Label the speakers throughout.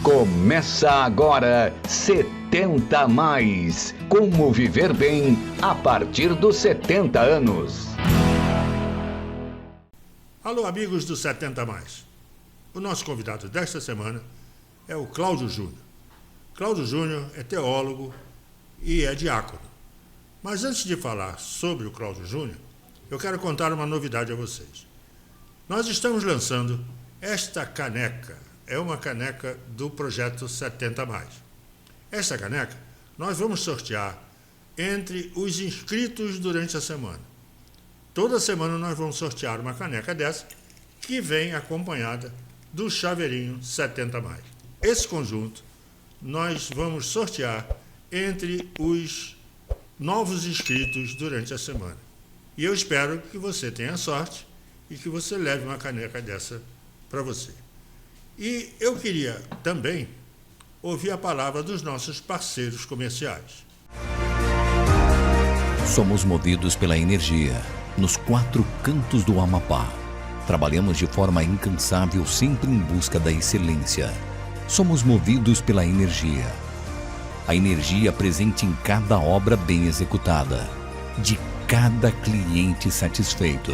Speaker 1: Começa agora 70 a mais. Como viver bem a partir dos 70 anos.
Speaker 2: Alô, amigos do 70 a mais. O nosso convidado desta semana é o Cláudio Júnior. Cláudio Júnior é teólogo e é diácono. Mas antes de falar sobre o Cláudio Júnior, eu quero contar uma novidade a vocês. Nós estamos lançando esta caneca. É uma caneca do projeto 70 a mais. Esta caneca nós vamos sortear entre os inscritos durante a semana. Toda semana nós vamos sortear uma caneca dessa que vem acompanhada do chaveirinho 70 a mais. Esse conjunto nós vamos sortear entre os novos inscritos durante a semana. E eu espero que você tenha sorte e que você leve uma caneca dessa para você. E eu queria também ouvir a palavra dos nossos parceiros comerciais.
Speaker 3: Somos movidos pela energia nos 4 cantos do Amapá. Trabalhamos de forma incansável, sempre em busca da excelência. Somos movidos pela energia. A energia presente em cada obra bem executada, de cada cliente satisfeito.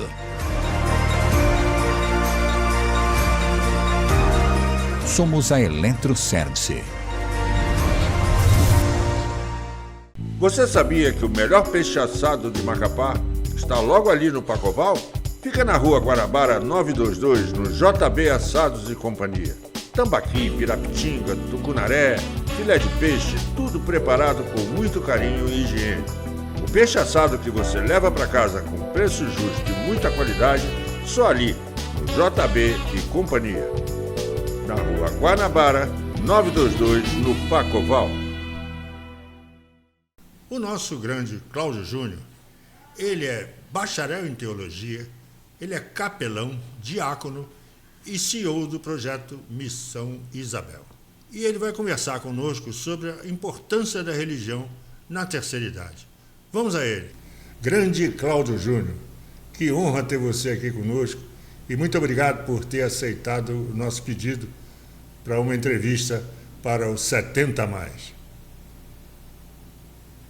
Speaker 3: Somos a Eletroservice.
Speaker 4: Você sabia que o melhor peixe assado de Macapá está logo ali no Pacoval? Fica na rua Guanabara 922, no JB Assados e Companhia. Tambaqui, pirapitinga, tucunaré, filé de peixe, tudo preparado com muito carinho e higiene. O peixe assado que você leva para casa com preço justo e muita qualidade, só ali, no JB e Companhia. Na rua Guanabara 922, no Pacoval.
Speaker 2: O nosso grande Cláudio Júnior, ele é bacharel em teologia, ele é capelão, diácono e CEO do projeto Missão Isabel. E ele vai conversar conosco sobre a importância da religião na terceira idade. Vamos a ele. Grande Cláudio Júnior, que honra ter você aqui conosco e muito obrigado por ter aceitado o nosso pedido para uma entrevista para o 70 a mais.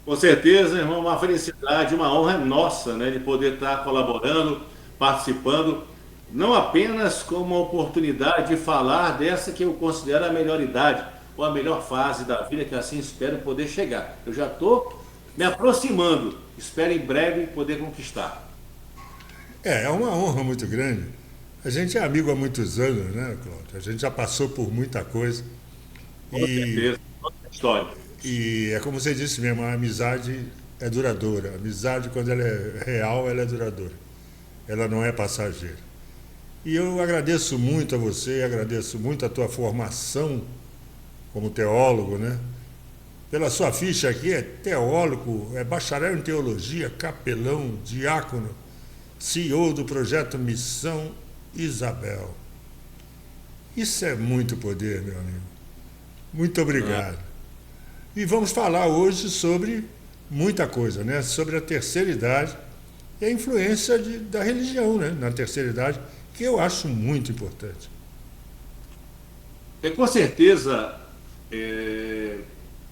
Speaker 5: Com certeza, irmão, uma felicidade, uma honra nossa, né, de poder estar colaborando, participando, não apenas como uma oportunidade de falar dessa que eu considero a melhor idade, ou a melhor fase da vida, que assim espero poder chegar. Eu já estou me aproximando, espero em breve poder conquistar.
Speaker 2: É uma honra muito grande. A gente é amigo há muitos anos, né, Cláudio? A gente já passou por muita coisa.
Speaker 5: Com certeza, toda a história.
Speaker 2: E é como você disse mesmo, a amizade é duradoura. A amizade, quando ela é real, ela é duradoura. Ela não é passageira. E eu agradeço muito a você, agradeço muito a tua formação como teólogo, né? Pela sua ficha aqui, é teólogo, é bacharel em teologia, capelão, diácono, CEO do projeto Missão Isabel. Isso é muito poder, meu amigo. Muito obrigado. E vamos falar hoje sobre muita coisa, né? Sobre a terceira idade e a influência da religião, né? Na terceira idade, que eu acho muito importante.
Speaker 5: Com certeza,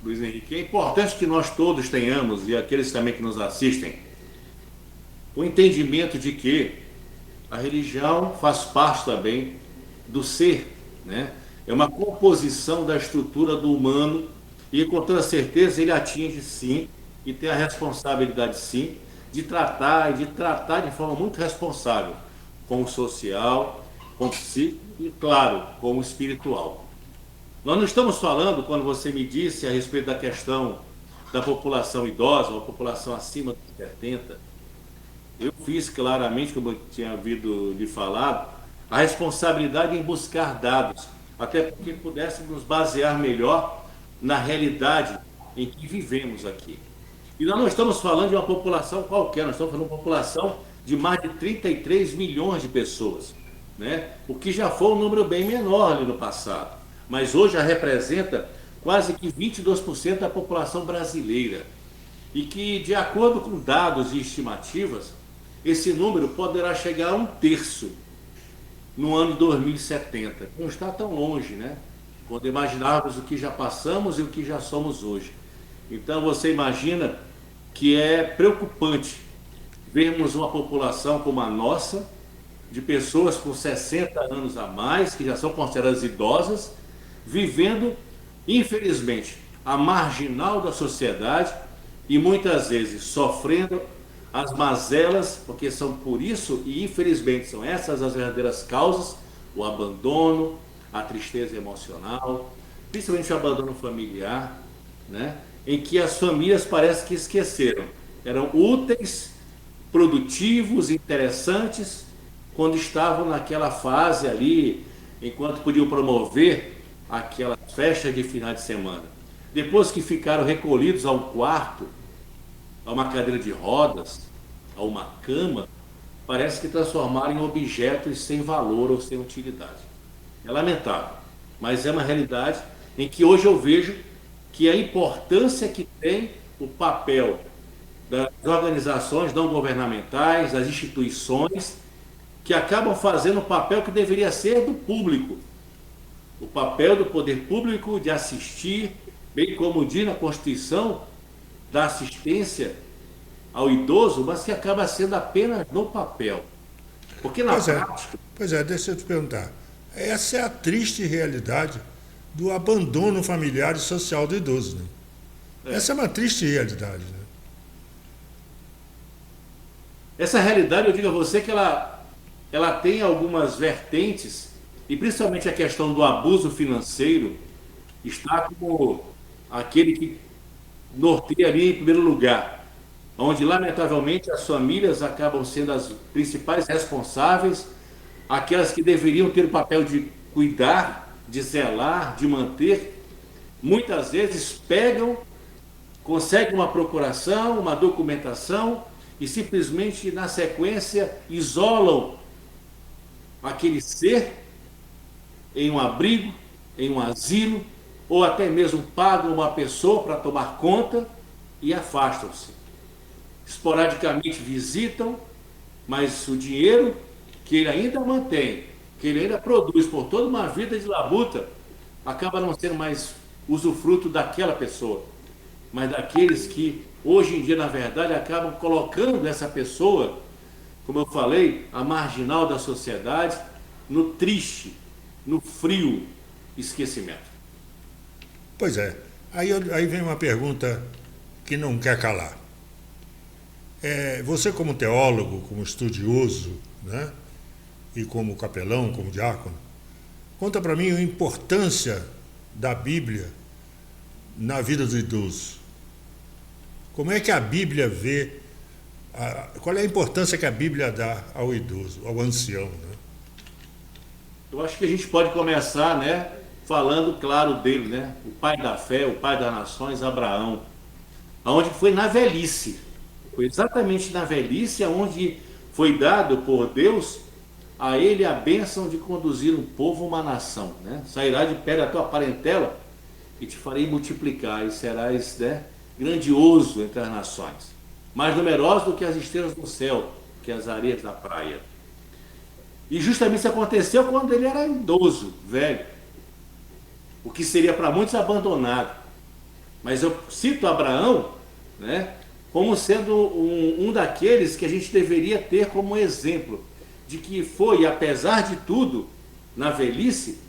Speaker 5: Luiz Henrique, é importante que nós todos tenhamos, e aqueles também que nos assistem, o entendimento de que a religião faz parte também do ser, né? É uma composição da estrutura do humano e, com toda certeza, ele atinge, sim, e tem a responsabilidade, sim, de tratar de forma muito responsável com o social, com o psíquico e, claro, com o espiritual. Nós não estamos falando, quando você me disse a respeito da questão da população idosa, ou população acima dos 70, eu fiz claramente, como eu tinha ouvido lhe falar, a responsabilidade em buscar dados, até porque pudéssemos nos basear melhor na realidade em que vivemos aqui. E nós não estamos falando de uma população qualquer, nós estamos falando de uma população de mais de 33 milhões de pessoas, né? O que já foi um número bem menor ali no passado, mas hoje já representa quase que 22% da população brasileira. E que, de acordo com dados e estimativas, esse número poderá chegar a 1/3 no ano 2070. Não está tão longe, né? quando imaginávamos o que já passamos e o que já somos hoje. Então você imagina que é preocupante vermos uma população como a nossa, de pessoas com 60 anos a mais, que já são consideradas idosas, vivendo, infelizmente, a marginal da sociedade e muitas vezes sofrendo as mazelas, porque são por isso, e infelizmente são essas as verdadeiras causas, o abandono, a tristeza emocional, principalmente o abandono familiar, né? Em que as famílias parece que esqueceram. Eram úteis, produtivos, interessantes, quando estavam naquela fase ali, enquanto podiam promover aquelas festas de final de semana. Depois que ficaram recolhidos a um quarto, a uma cadeira de rodas, a uma cama, parece que transformaram em objetos sem valor ou sem utilidade. É lamentável, mas é uma realidade em que hoje eu vejo que a importância que tem o papel das organizações não governamentais, das instituições, que acabam fazendo o papel que deveria ser do público. O papel do poder público de assistir, bem como diz na Constituição, da assistência ao idoso, mas que acaba sendo apenas no papel. Porque na prática...
Speaker 2: Pois é, deixa eu te perguntar. Essa é a triste realidade do abandono familiar e social do idoso, né? Essa é uma triste realidade, né?
Speaker 5: Essa realidade, eu digo a você que ela tem algumas vertentes, e principalmente a questão do abuso financeiro está como aquele que norteia ali em primeiro lugar, onde lamentavelmente as famílias acabam sendo as principais responsáveis, aquelas que deveriam ter o papel de cuidar, de zelar, de manter, muitas vezes pegam, conseguem uma procuração, uma documentação e simplesmente na sequência isolam aquele ser em um abrigo, em um asilo, ou até mesmo pagam uma pessoa para tomar conta e afastam-se. Esporadicamente visitam, mas o dinheiro que ele ainda mantém, que ele ainda produz por toda uma vida de labuta, acaba não sendo mais usufruto daquela pessoa, mas daqueles que hoje em dia, na verdade, acabam colocando essa pessoa, como eu falei, a marginal da sociedade, no triste, no frio esquecimento.
Speaker 2: Pois é. Aí vem uma pergunta que não quer calar. Você como teólogo, como estudioso, né, e como capelão, como diácono, conta para mim a importância da Bíblia na vida do idoso. Como é que a Bíblia vê, qual é a importância que a Bíblia dá ao idoso, ao ancião, né?
Speaker 5: Eu acho que a gente pode começar, né, falando, claro, dele, né, o pai da fé, o pai das nações, Abraão, aonde foi na velhice, foi exatamente na velhice onde foi dado por Deus a ele a bênção de conduzir um povo, uma nação, né? Sairá de pé da tua parentela e te farei multiplicar e serás, né, grandioso entre as nações, mais numeroso do que as estrelas do céu, que as areias da praia. E justamente isso aconteceu quando ele era idoso, velho, o que seria para muitos abandonado. Mas eu cito Abraão, né, como sendo um daqueles que a gente deveria ter como exemplo de que foi, apesar de tudo, na velhice,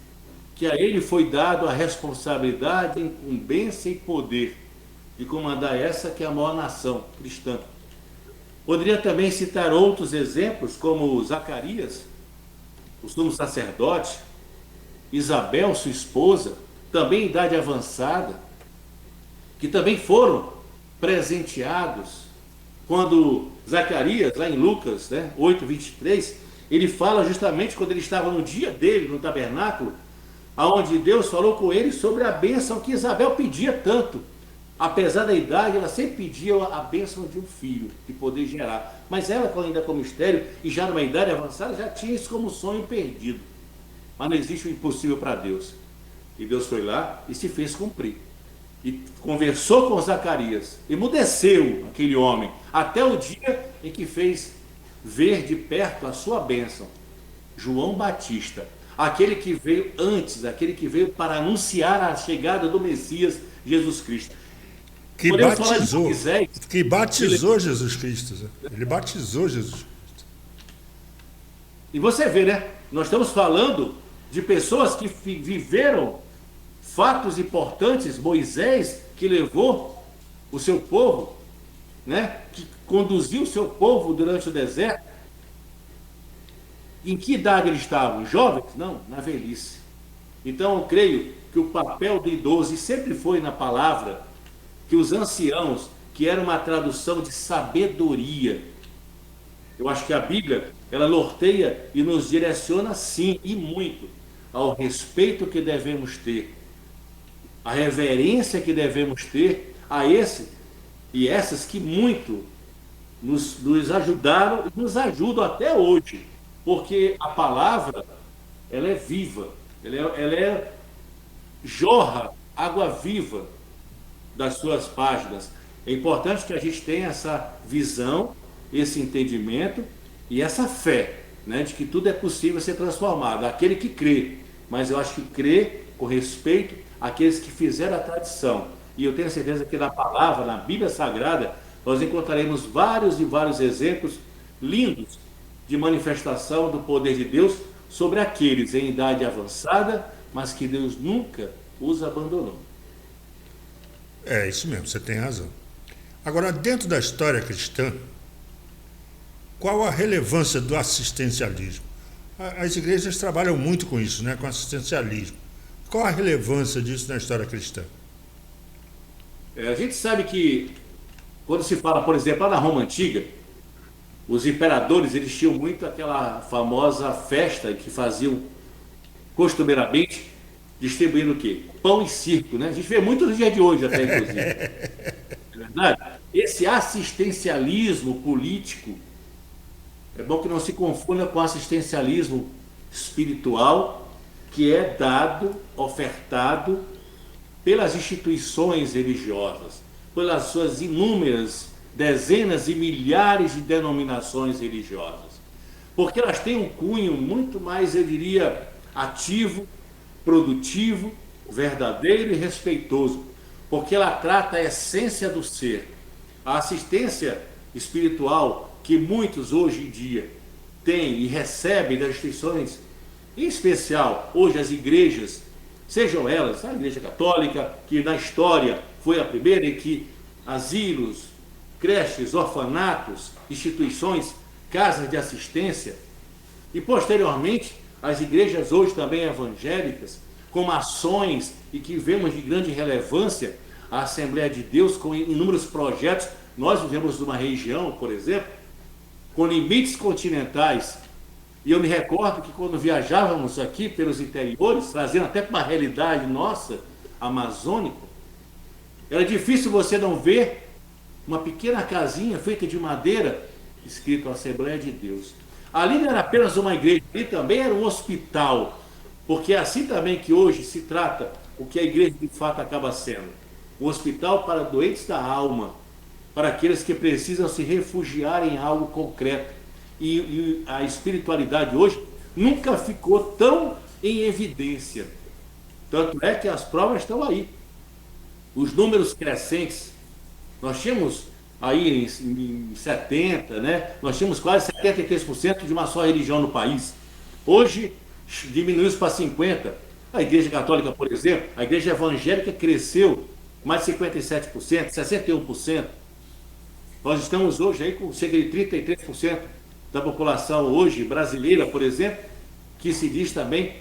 Speaker 5: que a ele foi dado a responsabilidade, incumbência e poder de comandar essa que é a maior nação cristã. Poderia também citar outros exemplos, como Zacarias, o sumo sacerdote, Isabel, sua esposa, também em idade avançada, que também foram presenteados. Quando Zacarias, lá em Lucas, né, 8:23, ele fala justamente quando ele estava no dia dele, no tabernáculo, aonde Deus falou com ele sobre a bênção que Isabel pedia tanto. Apesar da idade, ela sempre pedia a bênção de um filho, de poder gerar. Mas ela, ainda como mistério, e já numa idade avançada, já tinha isso como sonho perdido. Mas não existe o impossível para Deus. E Deus foi lá e se fez cumprir. E conversou com Zacarias, emudeceu aquele homem, até o dia em que fez ver de perto a sua bênção, João Batista, aquele que veio antes, aquele que veio para anunciar a chegada do Messias, Jesus Cristo.
Speaker 2: Que
Speaker 5: Podemos falar de
Speaker 2: batizou,
Speaker 5: Moisés,
Speaker 2: que batizou Jesus Cristo. Né? Ele batizou Jesus Cristo.
Speaker 5: e você vê, né? Nós estamos falando de pessoas que viveram fatos importantes. Moisés, que levou o seu povo, né? Que conduziu o seu povo durante o deserto. Em que idade eles estavam? Jovens? Não, na velhice. Então eu creio que o papel do idoso, e sempre foi na palavra, que os anciãos, que era uma tradução de sabedoria, eu acho que a Bíblia, ela norteia e nos direciona sim, e muito, ao respeito que devemos ter, a reverência que devemos ter a esse e essas que muito nos ajudaram e nos ajudam até hoje, porque a palavra, ela é viva, ela jorra água viva das suas páginas. É importante que a gente tenha essa visão, esse entendimento e essa fé, né, de que tudo é possível ser transformado, aquele que crê. Mas eu acho que crê com respeito àqueles que fizeram a tradição. E eu tenho certeza que na palavra, na Bíblia Sagrada, nós encontraremos vários e vários exemplos lindos de manifestação do poder de Deus sobre aqueles em idade avançada, mas que Deus nunca os abandonou.
Speaker 2: É isso mesmo, você tem razão. Agora, dentro da história cristã, qual a relevância do assistencialismo? As igrejas trabalham muito com isso, né, com assistencialismo. Qual a relevância disso na história cristã?
Speaker 5: A gente sabe que, quando se fala, por exemplo, lá na Roma Antiga, os imperadores, eles tinham muito aquela famosa festa que faziam costumeiramente, distribuindo o quê? Pão e circo, né? A gente vê muito no dia de hoje até, inclusive. É verdade? Esse assistencialismo político, é bom que não se confunda com assistencialismo espiritual, que é dado, ofertado pelas instituições religiosas, pelas suas inúmeras dezenas e milhares de denominações religiosas, porque elas têm um cunho muito mais, eu diria, ativo, produtivo, verdadeiro e respeitoso, porque ela trata a essência do ser. A assistência espiritual que muitos hoje em dia têm e recebem das instituições, em especial hoje as igrejas, sejam elas a Igreja Católica, que na história foi a primeira em que asilos, creches, orfanatos, instituições, casas de assistência, e posteriormente as igrejas hoje também evangélicas, com ações e que vemos de grande relevância, a Assembleia de Deus com inúmeros projetos. Nós vivemos numa região, por exemplo, com limites continentais, e eu me recordo que quando viajávamos aqui pelos interiores, trazendo até para uma realidade nossa, amazônica, era difícil você não ver uma pequena casinha feita de madeira, escrito Assembleia de Deus. Ali não era apenas uma igreja, ali também era um hospital, porque é assim também que hoje se trata o que a igreja de fato acaba sendo. Um hospital para doentes da alma, para aqueles que precisam se refugiar em algo concreto. E a espiritualidade hoje nunca ficou tão em evidência. Tanto é que as provas estão aí. Os números crescentes. Nós tínhamos aí em 70, né? Nós tínhamos quase 73% de uma só religião no país. Hoje diminuiu para 50%. A Igreja Católica, por exemplo, a Igreja Evangélica cresceu mais de 57%, 61%. Nós estamos hoje aí com cerca de 33% da população hoje brasileira, por exemplo, que se diz também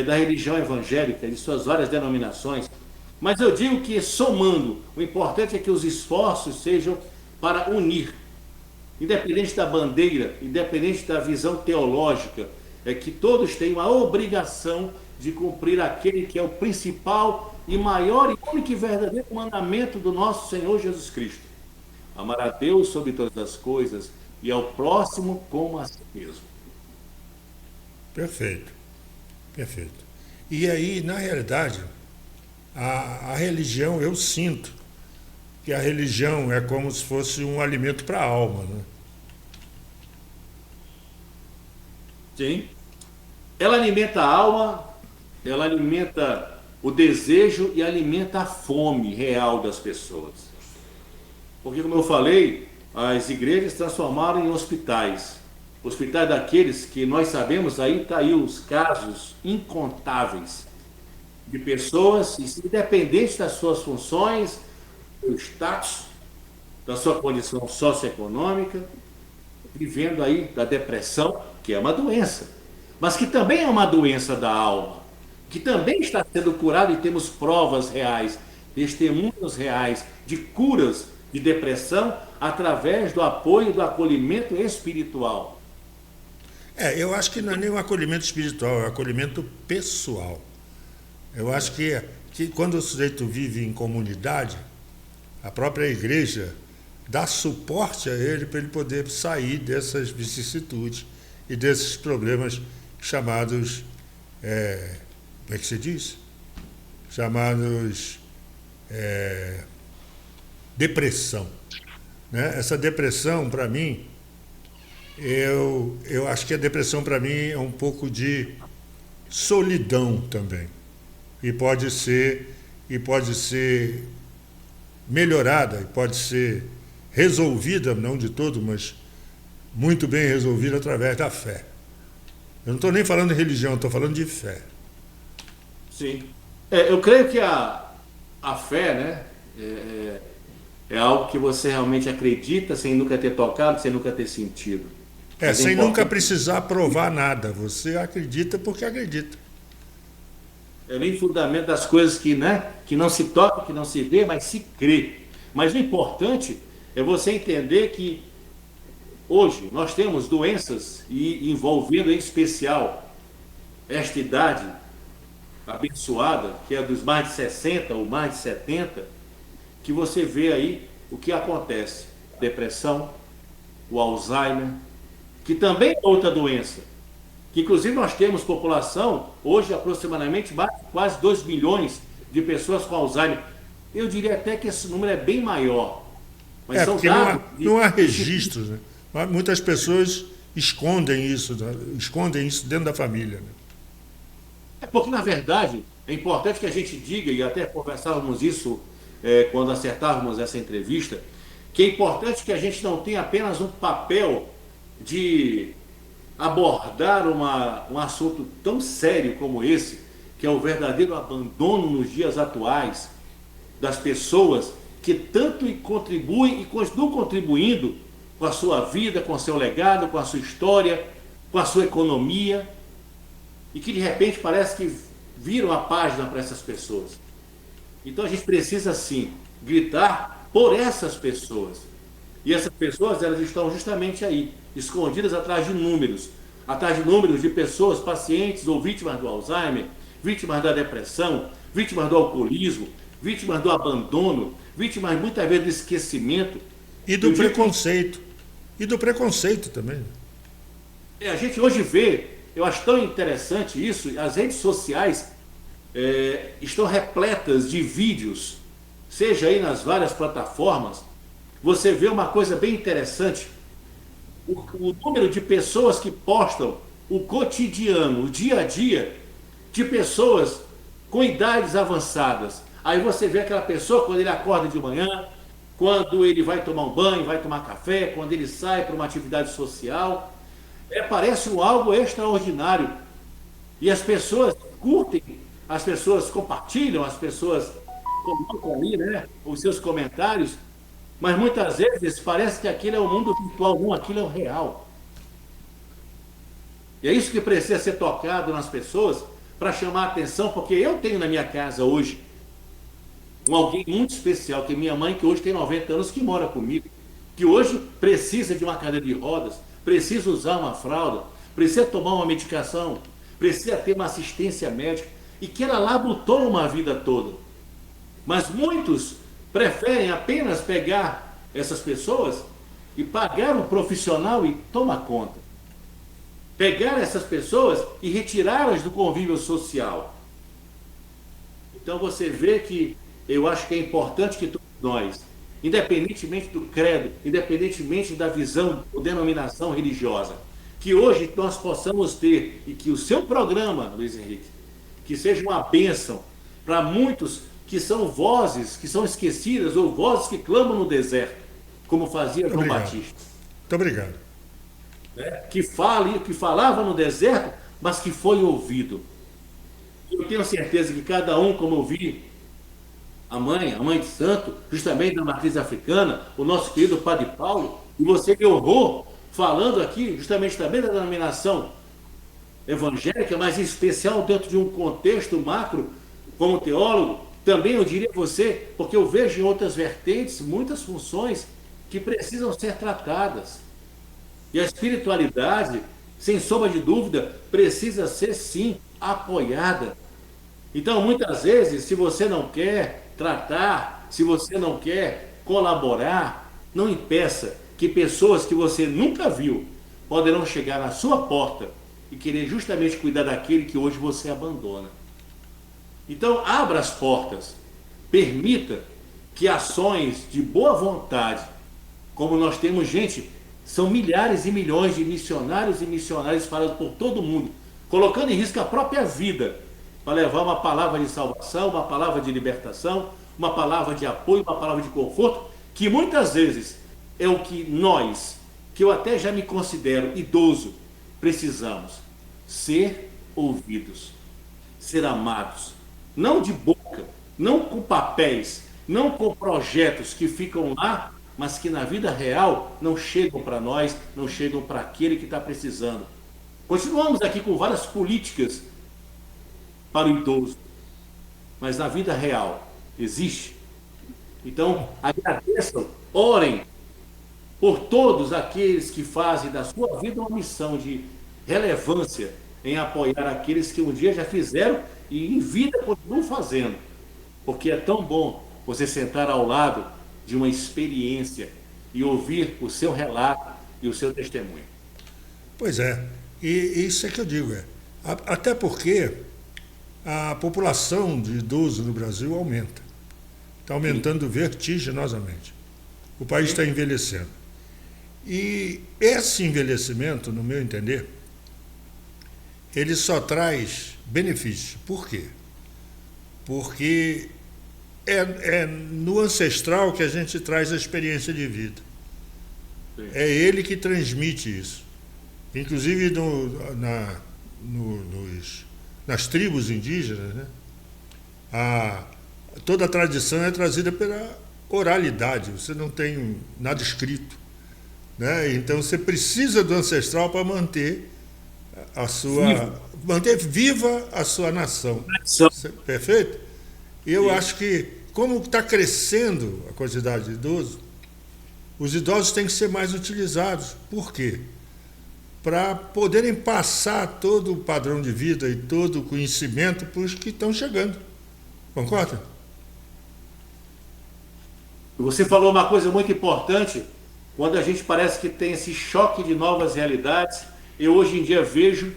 Speaker 5: da religião evangélica, de suas várias denominações. Mas eu digo que, somando, o importante é que os esforços sejam para unir, independente da bandeira, independente da visão teológica, é que todos tenham a obrigação de cumprir aquele que é o principal e maior e único e verdadeiro mandamento do nosso Senhor Jesus Cristo: amar a Deus sobre todas as coisas e ao próximo como a si mesmo.
Speaker 2: Perfeito, perfeito. E aí, na realidade, a religião, eu sinto que a religião é como se fosse um alimento para a alma, né?
Speaker 5: Sim. ela alimenta a alma, ela alimenta o desejo e alimenta a fome real das pessoas. Porque, como eu falei, as igrejas se transformaram em hospitais. Hospitais daqueles que nós sabemos, aí está aí os casos incontáveis de pessoas, independente das suas funções, do status, da sua condição socioeconômica, vivendo aí da depressão, que é uma doença, mas que também é uma doença da alma, que também está sendo curado, e temos provas reais, testemunhos reais de curas de depressão através do apoio, do acolhimento espiritual.
Speaker 2: Eu acho que não é nem um acolhimento espiritual, é um acolhimento pessoal. Eu acho que quando o sujeito vive em comunidade, a própria igreja dá suporte a ele para ele poder sair dessas vicissitudes e desses problemas chamados, como é que se diz? Chamados depressão. Né? Essa depressão, para mim, eu acho que a depressão, para mim, é um pouco de solidão também. E pode ser melhorada, pode ser resolvida, não de todo, mas muito bem resolvida através da fé. Eu não estou nem falando de religião, estou falando de fé.
Speaker 5: Sim. Eu creio que a fé, né, é algo que você realmente acredita sem nunca ter tocado, sem nunca ter sentido.
Speaker 2: Sem nunca precisar provar nada. Você acredita porque acredita.
Speaker 5: É nem fundamento das coisas que não se toca, que não se vê, mas se crê. Mas o importante é você entender que hoje nós temos doenças e envolvendo em especial esta idade abençoada, que é dos mais de 60 ou mais de 70, que você vê aí o que acontece. Depressão, o Alzheimer, que também é outra doença. Que inclusive nós temos população, hoje aproximadamente quase 2 milhões de pessoas com Alzheimer. Eu diria até que esse número é bem maior. Mas são
Speaker 2: porque
Speaker 5: dados
Speaker 2: não há registros, né? Muitas pessoas escondem isso dentro da família. Né?
Speaker 5: Porque, na verdade, é importante que a gente diga, e até conversávamos isso quando acertávamos essa entrevista, que é importante que a gente não tenha apenas um papel de abordar um assunto tão sério como esse, que é o verdadeiro abandono nos dias atuais das pessoas que tanto contribuem e continuam contribuindo com a sua vida, com o seu legado, com a sua história, com a sua economia, e que de repente parece que viram a página para essas pessoas. Então a gente precisa sim gritar por essas pessoas. E essas pessoas, elas estão justamente aí, escondidas atrás de números de pessoas, pacientes ou vítimas do Alzheimer, vítimas da depressão, vítimas do alcoolismo, vítimas do abandono, vítimas muitas vezes do esquecimento.
Speaker 2: E do preconceito. E do preconceito também.
Speaker 5: A gente hoje vê, eu acho tão interessante isso, as redes sociais estão repletas de vídeos, seja aí nas várias plataformas. Você vê uma coisa bem interessante, o número de pessoas que postam o cotidiano, o dia a dia, de pessoas com idades avançadas. Aí você vê aquela pessoa quando ele acorda de manhã, quando ele vai tomar um banho, vai tomar café, quando ele sai para uma atividade social. Parece algo extraordinário. E as pessoas curtem, as pessoas compartilham, as pessoas colocam ali, né, os seus comentários, mas muitas vezes parece que aquilo é o mundo virtual, não, aquilo é o real. E é isso que precisa ser tocado nas pessoas para chamar a atenção, porque eu tenho na minha casa hoje alguém muito especial, que é minha mãe, que hoje tem 90 anos, que mora comigo, que hoje precisa de uma cadeira de rodas, precisa usar uma fralda, precisa tomar uma medicação, precisa ter uma assistência médica, e que ela lá lutou uma vida toda. Mas muitos preferem apenas pegar essas pessoas e pagar um profissional e tomar conta. Pegar essas pessoas e retirá-las do convívio social. Então você vê que eu acho que é importante que todos nós, independentemente do credo, independentemente da visão ou denominação religiosa, que hoje nós possamos ter, e que o seu programa, Luiz Henrique, que seja uma bênção para muitos que são vozes que são esquecidas ou vozes que clamam no deserto, como fazia João Batista.
Speaker 2: Muito obrigado.
Speaker 5: Que falava no deserto, mas que foi ouvido. Eu tenho certeza que cada um, como eu vi, a mãe de santo, justamente da matriz africana, o nosso querido Padre Paulo, e você me honrou falando aqui, justamente também da denominação evangélica, mas em especial dentro de um contexto macro, como teólogo, também eu diria a você, porque eu vejo em outras vertentes muitas funções que precisam ser tratadas. E a espiritualidade, sem sombra de dúvida, precisa ser sim apoiada. Então, muitas vezes, se você não quer tratar, se você não quer colaborar, não impeça que pessoas que você nunca viu poderão chegar na sua porta e querer justamente cuidar daquele que hoje você abandona. Então, abra as portas, permita que ações de boa vontade, como nós temos gente, são milhares e milhões de missionários e missionárias espalhados por todo mundo, colocando em risco a própria vida, para levar uma palavra de salvação, uma palavra de libertação, uma palavra de apoio, uma palavra de conforto, que muitas vezes é o que nós, que eu até já me considero idoso, precisamos ser ouvidos, ser amados, não de boca, não com papéis, não com projetos que ficam lá, mas que na vida real não chegam para nós, não chegam para aquele que está precisando. Continuamos aqui com várias políticas para o idoso, mas na vida real existe. Então, agradeçam, orem por todos aqueles que fazem da sua vida uma missão de relevância em apoiar aqueles que um dia já fizeram e em vida continuam fazendo, porque é tão bom você sentar ao lado de uma experiência e ouvir o seu relato e o seu testemunho.
Speaker 2: Pois é, e isso é que eu digo, até porque a população de idosos no Brasil aumenta, está aumentando vertiginosamente, o país está envelhecendo, e esse envelhecimento, no meu entender, ele só traz benefício. Por quê? Porque é no ancestral que a gente traz a experiência de vida. É ele que transmite isso. Inclusive nas tribos indígenas, né? Toda a tradição é trazida pela oralidade, você não tem nada escrito, né? Então você precisa do ancestral para manter manter viva a sua nação. Perfeito? Eu acho que, como está crescendo a quantidade de idosos, os idosos têm que ser mais utilizados. Por quê? Para poderem passar todo o padrão de vida e todo o conhecimento para os que estão chegando. Concorda?
Speaker 5: Você falou uma coisa muito importante, quando a gente parece que tem esse choque de novas realidades. Eu hoje em dia vejo,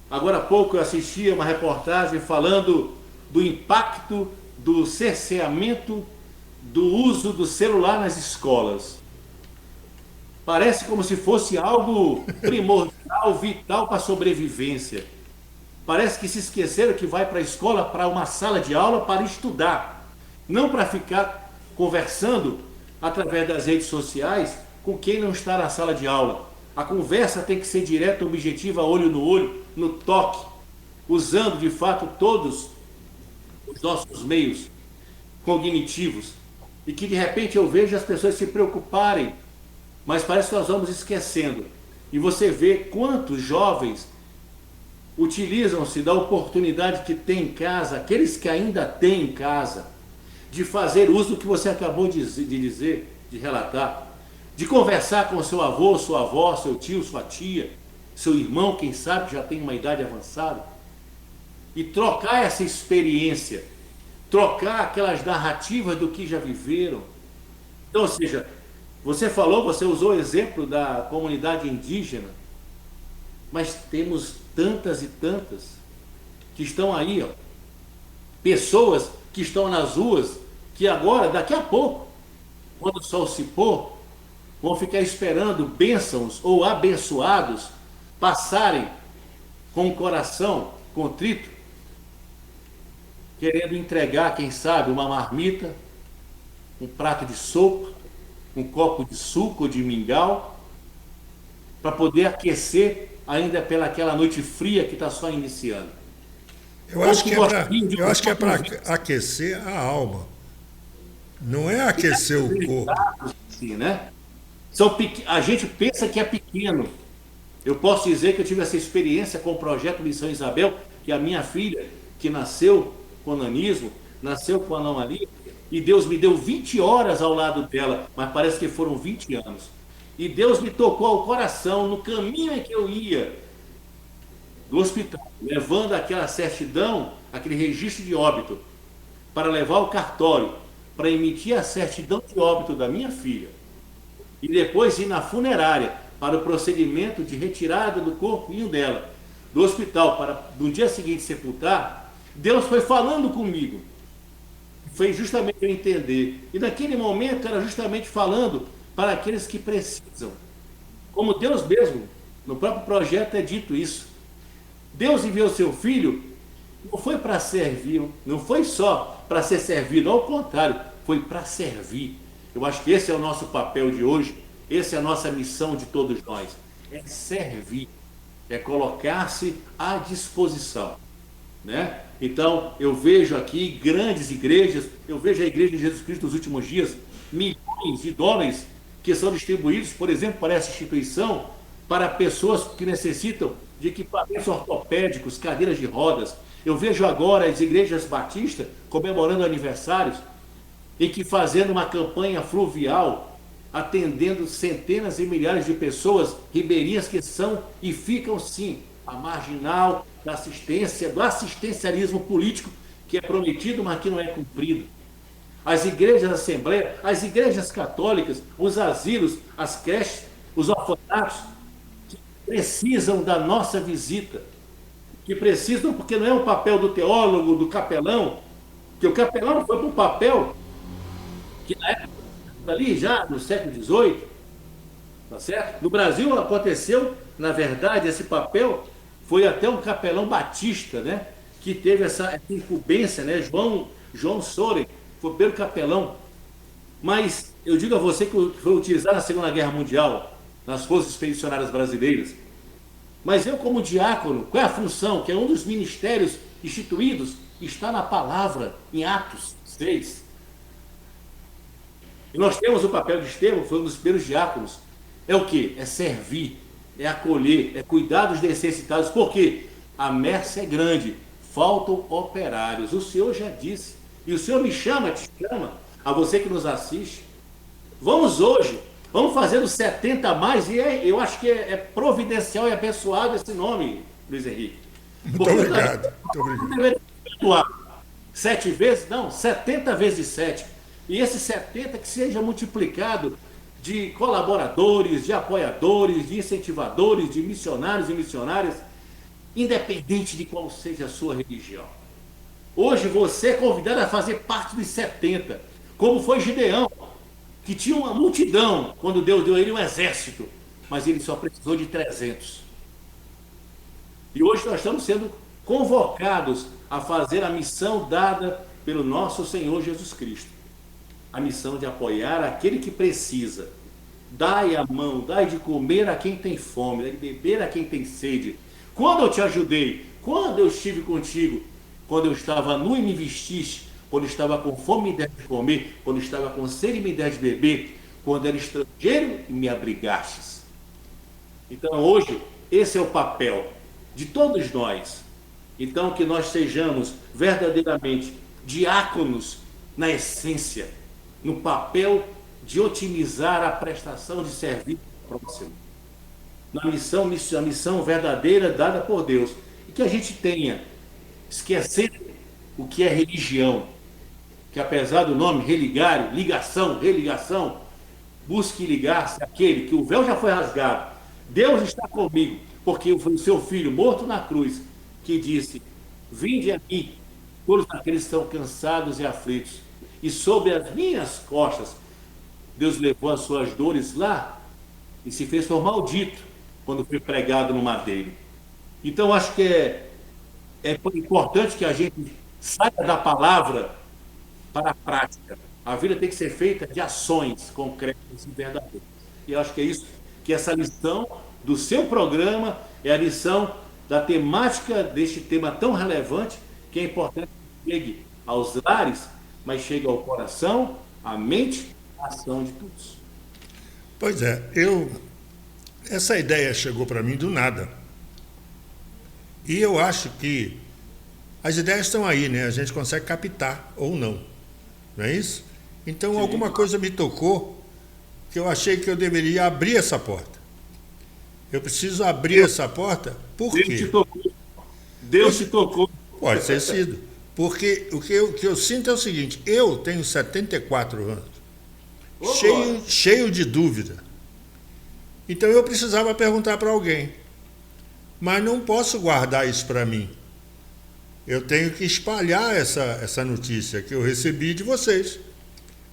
Speaker 5: agora há pouco eu assisti a uma reportagem falando do impacto do cerceamento do uso do celular nas escolas. Parece como se fosse algo primordial, vital para a sobrevivência. Parece que se esqueceram que vai para a escola, para uma sala de aula, para estudar. Não para ficar conversando através das redes sociais com quem não está na sala de aula. A conversa tem que ser direta, objetiva, olho no olho, no toque, usando de fato todos os nossos meios cognitivos. E que de repente eu vejo as pessoas se preocuparem, mas parece que nós vamos esquecendo. E você vê quantos jovens utilizam-se da oportunidade que tem em casa, aqueles que ainda têm em casa, de fazer uso do que você acabou de dizer, de relatar, de conversar com seu avô, sua avó, seu tio, sua tia, seu irmão, quem sabe já tem uma idade avançada, e trocar essa experiência, trocar aquelas narrativas do que já viveram. Então, ou seja, você usou o exemplo da comunidade indígena, mas temos tantas e tantas que estão aí, ó, pessoas que estão nas ruas, que agora, daqui a pouco, quando o sol se pôr, vão ficar esperando bênçãos ou abençoados passarem com o coração contrito, querendo entregar, quem sabe, uma marmita, um prato de sopa, um copo de suco ou de mingau, para poder aquecer ainda pelaquela noite fria que está só iniciando.
Speaker 2: Eu acho que é para aquecer a alma. Não é aquecer o corpo.
Speaker 5: Sim, né? A gente pensa que é pequeno. Eu posso dizer que eu tive essa experiência com o projeto Missão Isabel, que a minha filha, que nasceu com nanismo, nasceu com anomalia, e Deus me deu 20 horas ao lado dela, mas parece que foram 20 anos. E Deus me tocou ao coração no caminho em que eu ia do hospital, levando aquela certidão, aquele registro de óbito, para levar ao cartório, para emitir a certidão de óbito da minha filha. E depois ir na funerária para o procedimento de retirada do corpinho dela, do hospital, para no dia seguinte sepultar. Deus foi falando comigo, fez justamente eu entender. E naquele momento era justamente falando para aqueles que precisam. Como Deus mesmo, no próprio projeto é dito isso. Deus enviou seu Filho, não foi para servir, não foi só para ser servido, ao contrário, foi para servir. Eu acho que esse é o nosso papel de hoje, essa é a nossa missão de todos nós, é servir, é colocar-se à disposição, né? Então, eu vejo aqui grandes igrejas, eu vejo a Igreja de Jesus Cristo nos últimos dias, milhões de dólares que são distribuídos, por exemplo, para essa instituição, para pessoas que necessitam de equipamentos ortopédicos, cadeiras de rodas. Eu vejo agora as igrejas batistas comemorando aniversários e que fazendo uma campanha fluvial, atendendo centenas e milhares de pessoas ribeirinhas que são e ficam, sim, a marginal da assistência, do assistencialismo político que é prometido, mas que não é cumprido. As igrejas assembleias, as igrejas católicas, os asilos, as creches, os orfanatos, que precisam da nossa visita, que precisam, porque não é o papel do teólogo, do capelão, que o capelão foi para um papel que na época, ali já no século XVIII, tá certo? No Brasil aconteceu, na verdade, esse papel foi até um capelão batista, né? Que teve essa incumbência, né? João Soren, foi o primeiro capelão. Mas eu digo a você que foi utilizado na Segunda Guerra Mundial, nas forças expedicionárias brasileiras. Mas eu, como diácono, qual é a função? Que é um dos ministérios instituídos, está na palavra, em Atos 6. E nós temos o papel de Estevão, foi um dos primeiros diáconos. É o quê? É servir, é acolher, é cuidar dos necessitados. Por quê? A messe é grande, faltam operários. O Senhor já disse. E o Senhor me chama, te chama, a você que nos assiste. Vamos hoje, vamos fazer os 70 a mais, e eu acho que é providencial e abençoado esse nome, Luiz Henrique.
Speaker 2: Muito obrigado. Muito obrigado.
Speaker 5: 7 vezes? Não, 70 vezes 7. E esse 70 que seja multiplicado de colaboradores, de apoiadores, de incentivadores, de missionários e missionárias, independente de qual seja a sua religião. Hoje você é convidado a fazer parte dos 70, como foi Gideão, que tinha uma multidão quando Deus deu a ele um exército, mas ele só precisou de 300. E hoje nós estamos sendo convocados a fazer a missão dada pelo nosso Senhor Jesus Cristo. A missão de apoiar aquele que precisa. Dai a mão, dai de comer a quem tem fome, dai de beber a quem tem sede. Quando eu te ajudei, quando eu estive contigo, quando eu estava nu e me vestiste, quando estava com fome e me deste de comer, quando estava com sede e me deste de beber, quando era estrangeiro e me abrigastes. Então hoje, esse é o papel de todos nós. Então que nós sejamos verdadeiramente diáconos na essência, no papel de otimizar a prestação de serviço ao próximo. Na a missão verdadeira dada por Deus. E que a gente tenha, esquecendo o que é religião, que apesar do nome religário, religação, busque ligar-se àquele que o véu já foi rasgado. Deus está comigo, porque foi o seu Filho morto na cruz, que disse: vinde a mim, todos aqueles que estão cansados e aflitos, e sobre as minhas costas, Deus levou as suas dores lá e se fez por maldito, quando foi pregado no madeiro. Então, acho que é importante que a gente saia da palavra para a prática. A vida tem que ser feita de ações concretas e verdadeiras. E eu acho que é isso, que essa lição do seu programa é a lição da temática deste tema tão relevante, que é importante que chegue aos lares, mas chegue ao coração, à mente, à ação de todos.
Speaker 2: Pois é, essa ideia chegou para mim do nada. E eu acho que as ideias estão aí, né? A gente consegue captar ou não. Não é isso? Então, sim, alguma coisa me tocou que eu achei que eu deveria abrir essa porta. Eu preciso abrir essa porta, por quê?
Speaker 5: Deus te tocou. Deus te tocou.
Speaker 2: Pode ter sido. Porque o que eu sinto é o seguinte, eu tenho 74 anos, cheio de dúvida. Então eu precisava perguntar para alguém. Mas não posso guardar isso para mim. Eu tenho que espalhar essa notícia que eu recebi de vocês.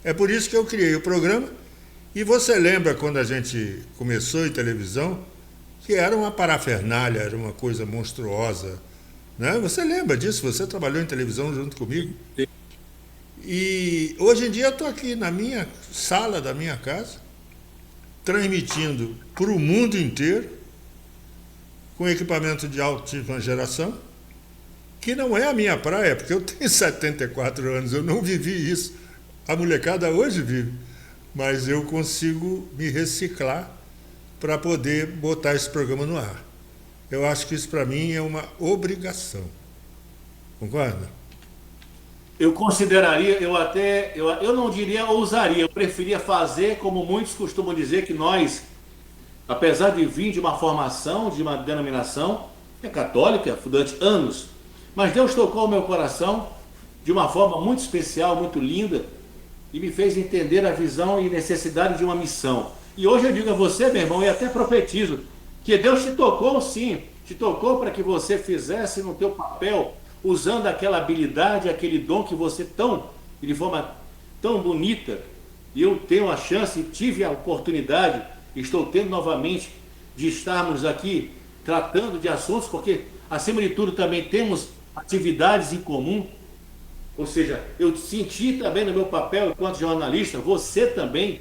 Speaker 2: É por isso que eu criei o programa. E você lembra quando a gente começou em televisão, que era uma parafernália, era uma coisa monstruosa. Né? Você lembra disso? Você trabalhou em televisão junto comigo?
Speaker 5: Sim.
Speaker 2: E hoje em dia eu estou aqui na minha sala da minha casa, transmitindo para o mundo inteiro, com equipamento de altíssima geração, que não é a minha praia, porque eu tenho 74 anos, eu não vivi isso. A molecada hoje vive, mas eu consigo me reciclar para poder botar esse programa no ar. Eu acho que isso para mim é uma obrigação. Concorda?
Speaker 5: Eu consideraria, eu não diria ousaria, eu preferia fazer como muitos costumam dizer, que nós, apesar de vir de uma formação, de uma denominação, é católica, durante anos, mas Deus tocou o meu coração de uma forma muito especial, muito linda, e me fez entender a visão e necessidade de uma missão. E hoje eu digo a você, meu irmão, e até profetizo, que Deus te tocou sim, te tocou para que você fizesse no teu papel, usando aquela habilidade, aquele dom que você de forma tão bonita, e eu tenho a chance, tive a oportunidade, estou tendo novamente, de estarmos aqui tratando de assuntos, porque acima de tudo também temos atividades em comum. Ou seja, eu senti também no meu papel enquanto jornalista, você também,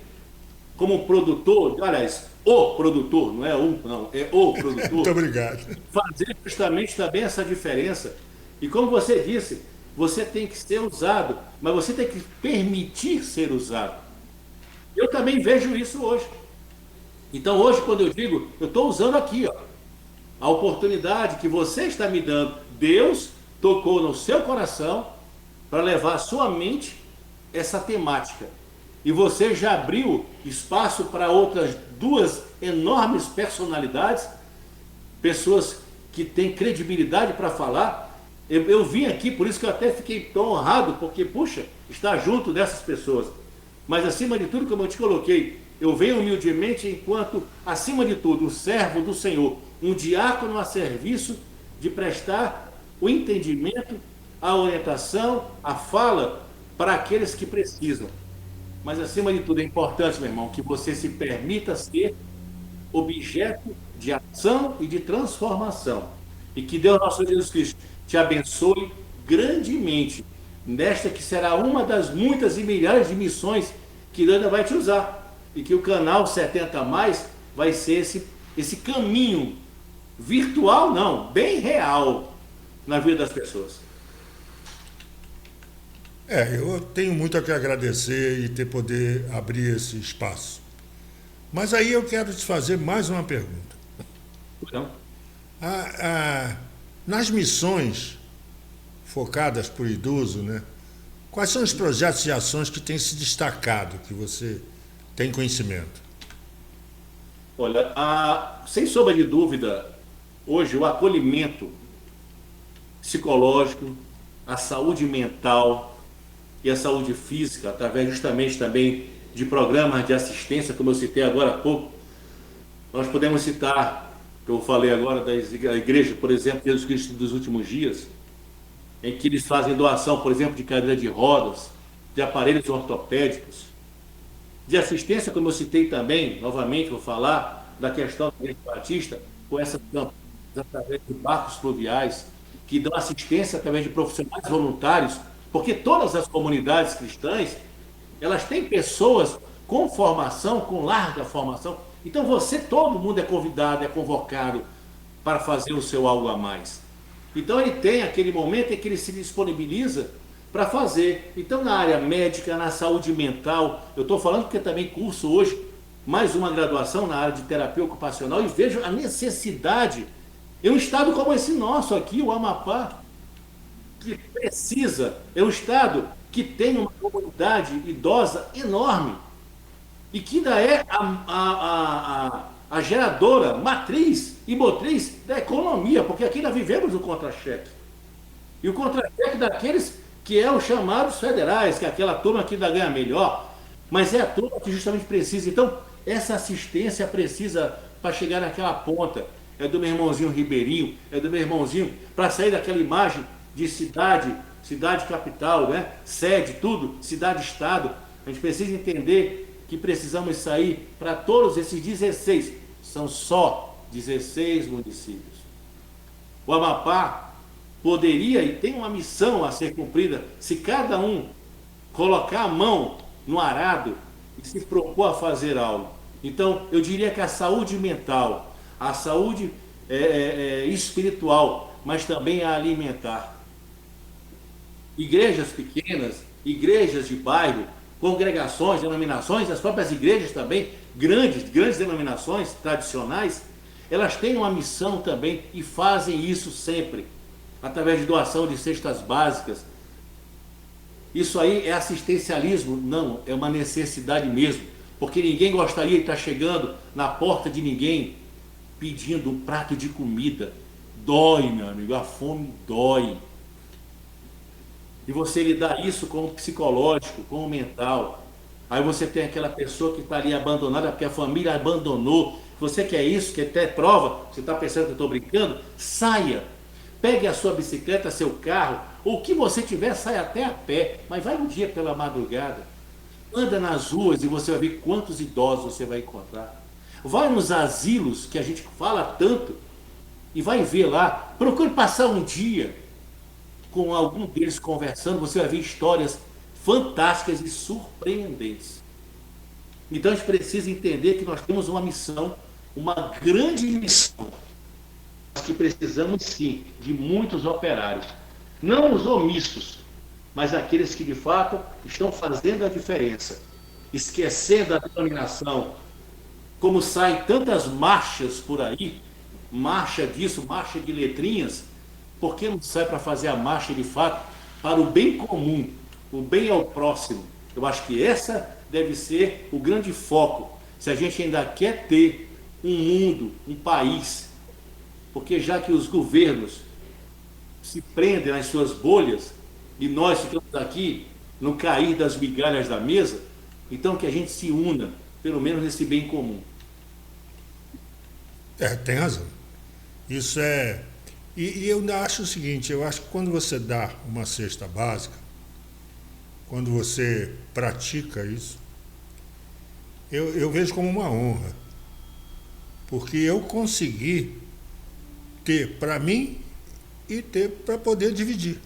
Speaker 5: como produtor, aliás, o produtor, não é um, não, é o produtor.
Speaker 2: Muito obrigado.
Speaker 5: Fazer justamente também essa diferença. E como você disse, você tem que ser usado, mas você tem que permitir ser usado. Eu também vejo isso hoje. Então hoje, quando eu digo, eu estou usando aqui, ó, a oportunidade que você está me dando. Deus tocou no seu coração para levar à sua mente essa temática. E você já abriu espaço para outras duas enormes personalidades, pessoas que têm credibilidade para falar. Eu vim aqui, por isso que eu até fiquei tão honrado, porque, puxa, estar junto dessas pessoas. Mas, acima de tudo, como eu te coloquei, eu venho humildemente enquanto, acima de tudo, um servo do Senhor, um diácono a serviço de prestar o entendimento, a orientação, a fala para aqueles que precisam. Mas, acima de tudo, é importante, meu irmão, que você se permita ser objeto de ação e de transformação. E que Deus, nosso Senhor Jesus Cristo, te abençoe grandemente nesta que será uma das muitas e milhares de missões que Deus vai te usar. E que o canal 70 Mais vai ser esse caminho virtual, não, bem real na vida das pessoas.
Speaker 2: Eu tenho muito a que agradecer e ter poder abrir esse espaço. Mas aí eu quero te fazer mais uma pergunta.
Speaker 5: Então?
Speaker 2: Nas missões focadas por idoso, né, quais são os projetos e ações que têm se destacado, que você tem conhecimento?
Speaker 5: Olha, sem sombra de dúvida, hoje o acolhimento psicológico, a saúde mental e a saúde física, através justamente também de programas de assistência, como eu citei agora há pouco, nós podemos citar, que eu falei agora da igreja, por exemplo, Jesus Cristo dos Últimos Dias, em que eles fazem doação, por exemplo, de cadeira de rodas, de aparelhos ortopédicos, de assistência, como eu citei também, novamente vou falar, da questão da Igreja Batista com essas campanhas através de barcos fluviais, que dão assistência através de profissionais voluntários, porque todas as comunidades cristãs, elas têm pessoas com formação, com larga formação. Então todo mundo é convidado, é convocado para fazer o seu algo a mais. Então ele tem aquele momento em que ele se disponibiliza para fazer. Então na área médica, na saúde mental, eu estou falando porque também curso hoje mais uma graduação na área de terapia ocupacional e vejo a necessidade em um estado como esse nosso aqui, o Amapá, que precisa, é um estado que tem uma comunidade idosa enorme e que ainda é a geradora, matriz e motriz da economia, porque aqui nós vivemos o contra-cheque. E o contra-cheque daqueles que é os chamados federais, que é aquela turma que ainda ganha melhor, mas é a turma que justamente precisa. Então, essa assistência precisa para chegar naquela ponta. É do meu irmãozinho Ribeirinho, é do meu irmãozinho, para sair daquela imagem de cidade capital, né? Sede, tudo, cidade-estado. A gente precisa entender que precisamos sair para todos esses 16, são só 16 municípios. O Amapá poderia e tem uma missão a ser cumprida se cada um colocar a mão no arado e se propor a fazer algo. Então, eu diria que a saúde mental, a saúde espiritual, mas também a alimentar. Igrejas pequenas, igrejas de bairro, congregações, denominações, as próprias igrejas também, grandes denominações tradicionais, elas têm uma missão também e fazem isso sempre, através de doação de cestas básicas. Isso aí é assistencialismo? Não, é uma necessidade mesmo, porque ninguém gostaria de estar chegando na porta de ninguém pedindo um prato de comida. Dói, meu amigo, a fome dói. E você lidar isso com o psicológico, com o mental. Aí você tem aquela pessoa que está ali abandonada porque a família abandonou. Você quer isso, quer ter prova, você está pensando que eu estou brincando? Saia, pegue a sua bicicleta, seu carro, ou o que você tiver, saia até a pé, mas vai um dia pela madrugada. Anda nas ruas e você vai ver quantos idosos você vai encontrar. Vai nos asilos, que a gente fala tanto, e vai ver lá. Procure passar um dia com algum deles conversando, você vai ver histórias fantásticas e surpreendentes. Então a gente precisa entender que nós temos uma missão, uma grande missão, que precisamos sim de muitos operários, não os omissos, mas aqueles que de fato estão fazendo a diferença, esquecendo a denominação, como saem tantas marchas por aí, marcha disso, marcha de letrinhas. Por que não sai para fazer a marcha de fato para o bem comum, o bem ao próximo? Eu acho que essa deve ser o grande foco, se a gente ainda quer ter um mundo, um país, porque já que os governos se prendem nas suas bolhas e nós ficamos aqui no cair das migalhas da mesa, então que a gente se una, pelo menos nesse bem comum.
Speaker 2: Tem razão. Isso é... E eu ainda acho o seguinte, eu acho que quando você dá uma cesta básica, quando você pratica isso, eu vejo como uma honra, porque eu consegui ter para mim e ter para poder dividir,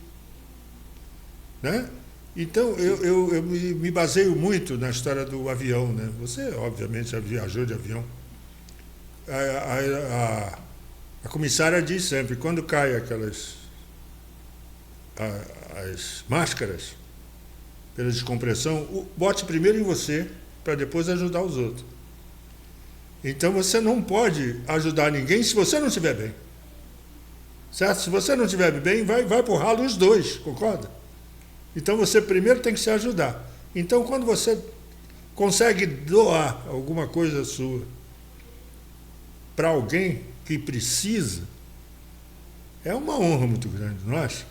Speaker 2: né? Então eu me baseio muito na história do avião, né? Você obviamente já viajou de avião. A comissária diz sempre, quando caem as máscaras pela descompressão, bote primeiro em você para depois ajudar os outros. Então você não pode ajudar ninguém se você não estiver bem. Certo? Se você não estiver bem, vai pro ralo os dois, concorda? Então você primeiro tem que se ajudar. Então quando você consegue doar alguma coisa sua para alguém que precisa, é uma honra muito grande, não acha?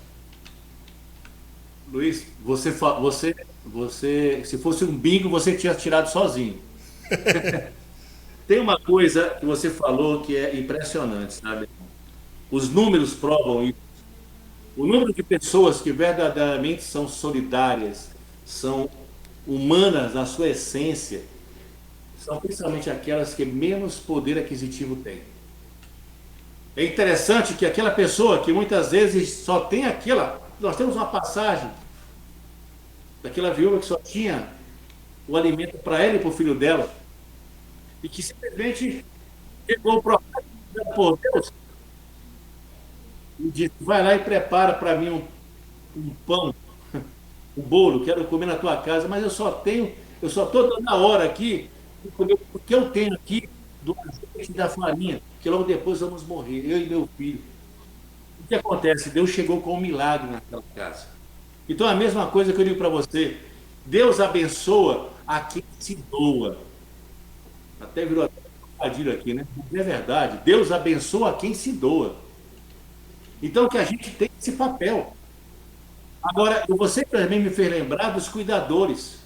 Speaker 5: Luiz, você, se fosse um bingo, você tinha tirado sozinho. Tem uma coisa que você falou que é impressionante, sabe? Os números provam isso. O número de pessoas que verdadeiramente são solidárias, são humanas na sua essência, são principalmente aquelas que menos poder aquisitivo têm. É interessante que aquela pessoa que muitas vezes só tem aquela... Nós temos uma passagem daquela viúva que só tinha o alimento para ela e para o filho dela, e que simplesmente pegou o profeta por Deus e disse: vai lá e prepara para mim um pão, um bolo, quero comer na tua casa, mas eu só estou dando a hora aqui de comer o que eu tenho aqui do azeite e da farinha, que logo depois vamos morrer, eu e meu filho. O que acontece? Deus chegou com um milagre naquela casa. Então a mesma coisa que eu digo para você, Deus abençoa a quem se doa. Até virou até um trocadilho aqui, né? É verdade, Deus abençoa a quem se doa. Então que a gente tem esse papel. Agora, você também me fez lembrar dos cuidadores,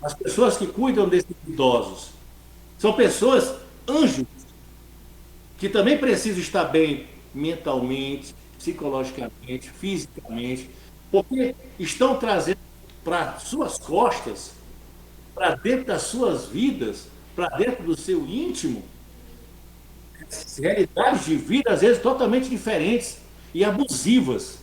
Speaker 5: as pessoas que cuidam desses idosos. São pessoas anjos, que também precisam estar bem mentalmente, psicologicamente, fisicamente, porque estão trazendo para suas costas, para dentro das suas vidas, para dentro do seu íntimo, realidades de vida, às vezes, totalmente diferentes e abusivas.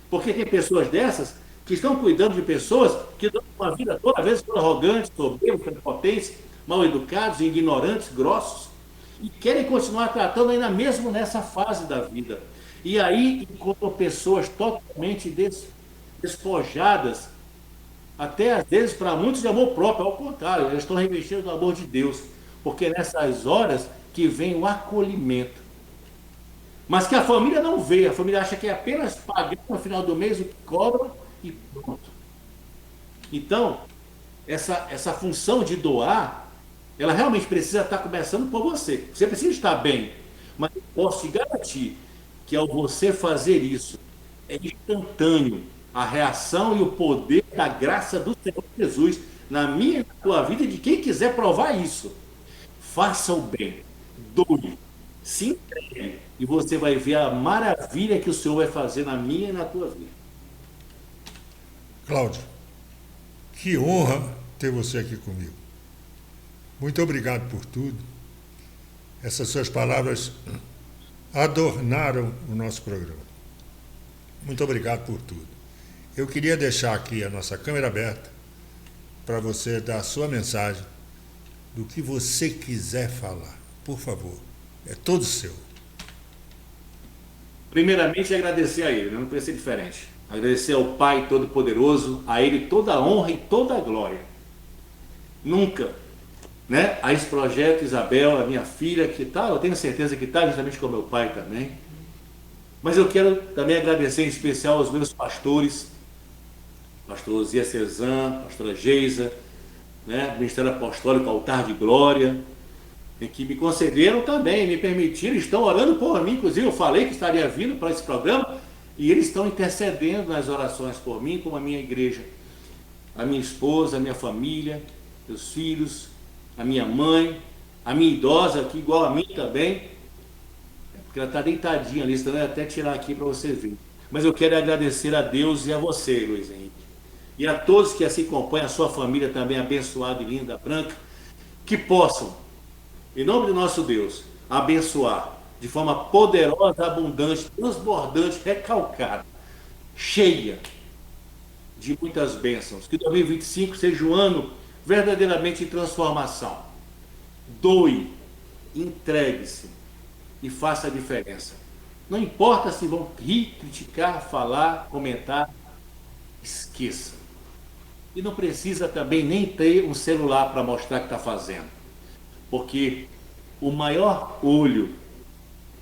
Speaker 5: Porque tem pessoas dessas que estão cuidando de pessoas que dão uma vida toda, às vezes, arrogantes, soberbos, prepotentes, mal educados, ignorantes, grossos, e querem continuar tratando ainda mesmo nessa fase da vida. E aí encontram pessoas totalmente despojadas, até às vezes para muitos de amor próprio, ao contrário, eles estão revestidos do amor de Deus, porque é nessas horas que vem o acolhimento. Mas que a família não vê, a família acha que é apenas pagar no final do mês o que cobra e pronto. Então, essa função de doar, ela realmente precisa estar começando por você. Você precisa estar bem, mas eu posso te garantir que ao você fazer isso, é instantâneo a reação e o poder da graça do Senhor Jesus na minha e na tua vida, e de quem quiser provar isso. Faça o bem, doe, se entregue, e você vai ver a maravilha que o Senhor vai fazer na minha e na tua vida.
Speaker 2: Cláudio, que honra ter você aqui comigo. Muito obrigado por tudo. Essas suas palavras adornaram o nosso programa. Muito obrigado por tudo. Eu queria deixar aqui a nossa câmera aberta para você dar a sua mensagem do que você quiser falar. Por favor, é todo seu.
Speaker 5: Primeiramente, agradecer a Ele, não precisa ser diferente. Agradecer ao Pai Todo-Poderoso, a Ele toda a honra e toda a glória. Nunca, né? A esse projeto, Isabel, a minha filha, que está, eu tenho certeza que está, justamente com meu pai também. Mas eu quero também agradecer em especial aos meus pastores, pastor Zia Cezan, pastora Geisa, né? Ministério Apostólico Altar de Glória, em que me concederam também, me permitiram, estão orando por mim, inclusive eu falei que estaria vindo para esse programa, e eles estão intercedendo nas orações por mim, como a minha igreja, a minha esposa, a minha família, meus filhos, a minha mãe, a minha idosa, que igual a mim também, porque ela está deitadinha ali, senão eu ia até tirar aqui para você ver. Mas eu quero agradecer a Deus e a você, Luiz Henrique, e a todos que assim acompanham, a sua família também abençoada e linda, branca, que possam, em nome do nosso Deus, abençoar de forma poderosa, abundante, transbordante, recalcada, cheia de muitas bênçãos. Que 2025 seja um ano verdadeiramente de transformação. Doe, entregue-se e faça a diferença. Não importa se vão rir, criticar, falar, comentar, esqueça. E não precisa também nem ter um celular para mostrar que está fazendo. Porque o maior olho,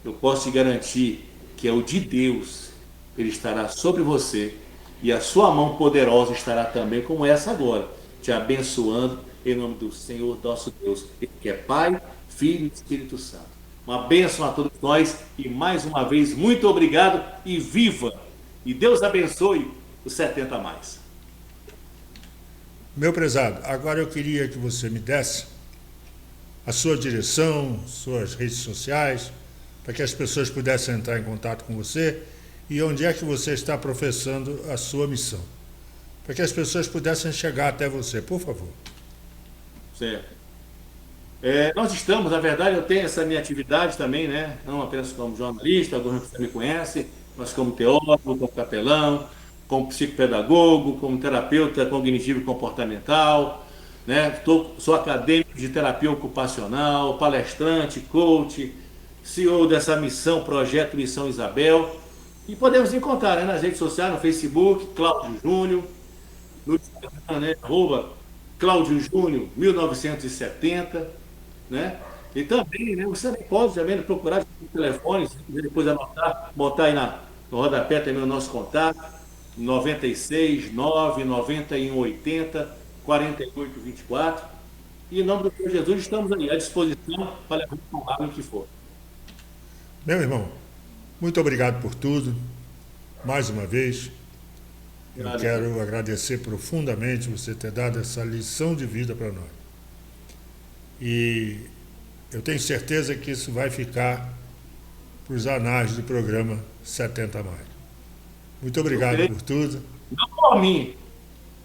Speaker 5: eu posso te garantir, que é o de Deus, ele estará sobre você, e a sua mão poderosa estará também, como essa agora, te abençoando em nome do Senhor nosso Deus, que é Pai, Filho e Espírito Santo. Uma bênção a todos nós, e mais uma vez, muito obrigado, e viva! E Deus abençoe os 70 a mais.
Speaker 2: Meu prezado, agora eu queria que você me desse a sua direção, suas redes sociais, para que as pessoas pudessem entrar em contato com você, e onde é que você está professando a sua missão, para que as pessoas pudessem chegar até você, por favor.
Speaker 5: Certo. Nós estamos, na verdade, eu tenho essa minha atividade também, né? Não apenas como jornalista, alguns você me conhece, mas como teólogo, como capelão, como psicopedagogo, como terapeuta cognitivo e comportamental, né? Sou acadêmico de terapia ocupacional, palestrante, coach, CEO dessa missão, projeto Missão Isabel. E podemos encontrar, né, nas redes sociais, no Facebook, Cláudio Júnior, no Instagram, né, Cláudio Júnior 1970, né? E também, né, você pode também procurar os telefones, depois anotar, botar aí no rodapé também o nosso contato, 96 991 80 48 24. E em nome do Senhor Jesus, estamos aí à disposição para levar o que for.
Speaker 2: Meu irmão, muito obrigado por tudo. Mais uma vez, eu quero agradecer profundamente você ter dado essa lição de vida para nós. E eu tenho certeza que isso vai ficar para os anais do programa 70 Mais. Muito obrigado por tudo.
Speaker 5: Não por mim,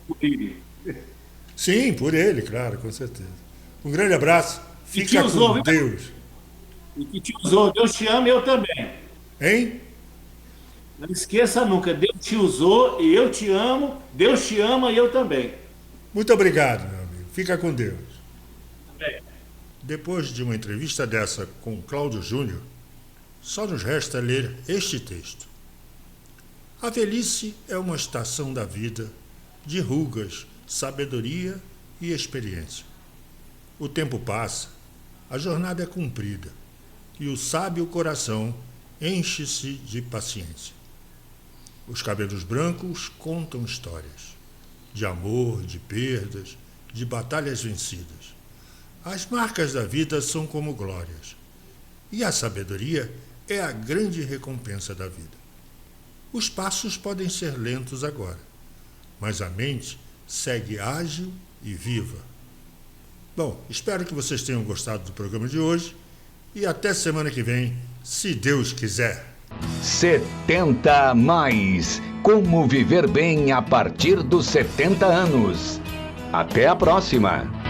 Speaker 5: por ele.
Speaker 2: Sim, por ele, claro, com certeza. Um grande abraço. Fica com Deus.
Speaker 5: E que te usou. Deus te ama e eu também.
Speaker 2: Hein?
Speaker 5: Não esqueça nunca. Deus te usou e eu te amo. Deus te ama e eu também.
Speaker 2: Muito obrigado, meu amigo. Fica com Deus.
Speaker 5: Também.
Speaker 2: Depois de uma entrevista dessa com Cláudio Júnior, só nos resta ler este texto. A velhice é uma estação da vida de rugas, sabedoria e experiência. O tempo passa, a jornada é cumprida e o sábio coração enche-se de paciência. Os cabelos brancos contam histórias de amor, de perdas, de batalhas vencidas. As marcas da vida são como glórias e a sabedoria é a grande recompensa da vida. Os passos podem ser lentos agora, mas a mente segue ágil e viva. Bom, espero que vocês tenham gostado do programa de hoje e até semana que vem, se Deus quiser.
Speaker 1: 70 Mais. Como viver bem a partir dos 70 anos. Até a próxima.